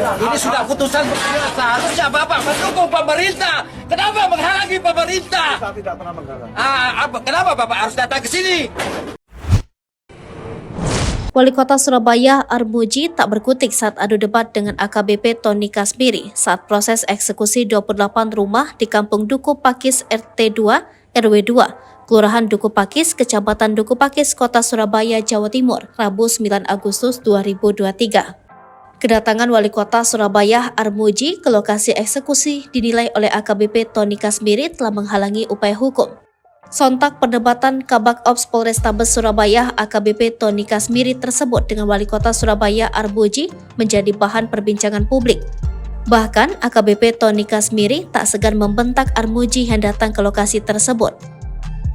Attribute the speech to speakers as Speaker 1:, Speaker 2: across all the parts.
Speaker 1: Ini sudah putusan pengadilan. Seharusnya Bapak mendukung pemerintah. Kenapa menghalangi pemerintah?
Speaker 2: Saya tidak pernah menghalang.
Speaker 1: Kenapa Bapak harus datang ke sini?
Speaker 3: Wali Kota Surabaya Armuji tak berkutik saat adu debat dengan AKBP Tony Kasmiri saat proses eksekusi 28 rumah di Kampung Duku Pakis RT 2 RW 2, Kelurahan Duku Pakis, Kecamatan Duku Pakis, Kota Surabaya, Jawa Timur, Rabu 9 Agustus 2023. Kedatangan Wali Kota Surabaya Armuji ke lokasi eksekusi dinilai oleh AKBP Tony Kasmiri telah menghalangi upaya hukum. Sontak perdebatan Kabak Ops Polrestabes Surabaya AKBP Tony Kasmiri tersebut dengan Wali Kota Surabaya Armuji menjadi bahan perbincangan publik. Bahkan AKBP Tony Kasmiri tak segan membentak Armuji yang datang ke lokasi tersebut.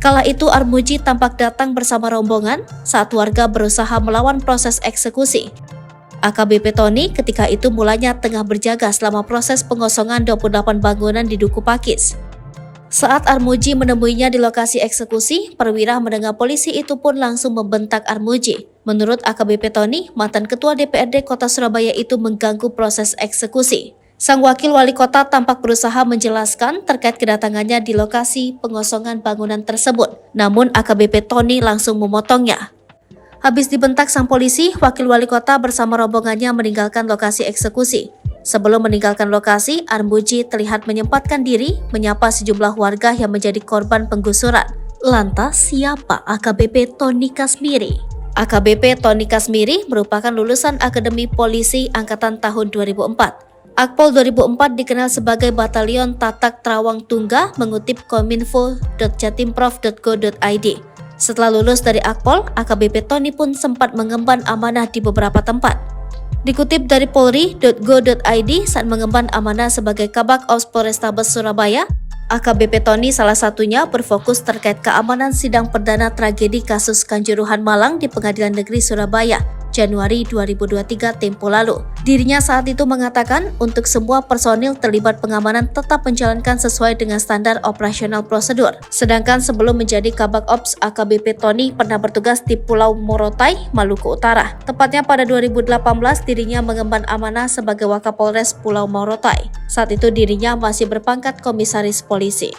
Speaker 3: Kala itu Armuji tampak datang bersama rombongan saat warga berusaha melawan proses eksekusi. AKBP Tony ketika itu mulanya tengah berjaga selama proses pengosongan 28 bangunan di Duku Pakis. Saat Armuji menemuinya di lokasi eksekusi, perwira mendengar polisi itu pun langsung membentak Armuji. Menurut AKBP Tony, mantan Ketua DPRD Kota Surabaya itu mengganggu proses eksekusi. Sang wakil wali kota tampak berusaha menjelaskan terkait kedatangannya di lokasi pengosongan bangunan tersebut. Namun AKBP Tony langsung memotongnya. Habis dibentak sang polisi, wakil wali kota bersama rombongannya meninggalkan lokasi eksekusi. Sebelum meninggalkan lokasi, Armuji terlihat menyempatkan diri menyapa sejumlah warga yang menjadi korban penggusuran. Lantas, siapa AKBP Tony Kasmiri? AKBP Tony Kasmiri merupakan lulusan Akademi Polisi Angkatan tahun 2004. Akpol 2004 dikenal sebagai Batalion Tatak Trawang Tungga mengutip kominfo.jatimprov.go.id. Setelah lulus dari Akpol, AKBP Tony pun sempat mengemban amanah di beberapa tempat. Dikutip dari polri.go.id saat mengemban amanah sebagai Kabak Ops Polrestabes Surabaya, AKBP Tony salah satunya berfokus terkait keamanan sidang perdana tragedi kasus Kanjuruhan Malang di Pengadilan Negeri Surabaya, Januari 2023 tempo lalu. Dirinya saat itu mengatakan untuk semua personil terlibat pengamanan tetap menjalankan sesuai dengan standar operasional prosedur. Sedangkan sebelum menjadi Kabak Ops, AKBP Tony pernah bertugas di Pulau Morotai, Maluku Utara. Tepatnya pada 2018 dirinya mengemban amanah sebagai Wakapolres Pulau Morotai. Saat itu dirinya masih berpangkat komisaris polisi.